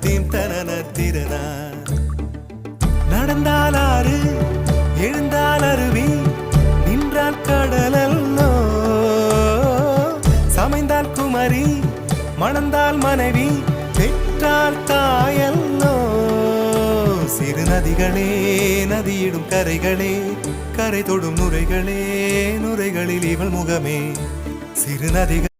theme தனன திறனா நடந்தால் ஆறு எழுந்தால் அருவி நின்றால் கடலல்லோ சமைந்தால் குமரி மணந்தால் மனைவி பெற்றால் தாயல்லோ சிறு நதிகளே நதியிடும் கரைகளே கரை தொடும் நுரைகளே நுரைகளில் இவள் முகமே சிறு நதிகள்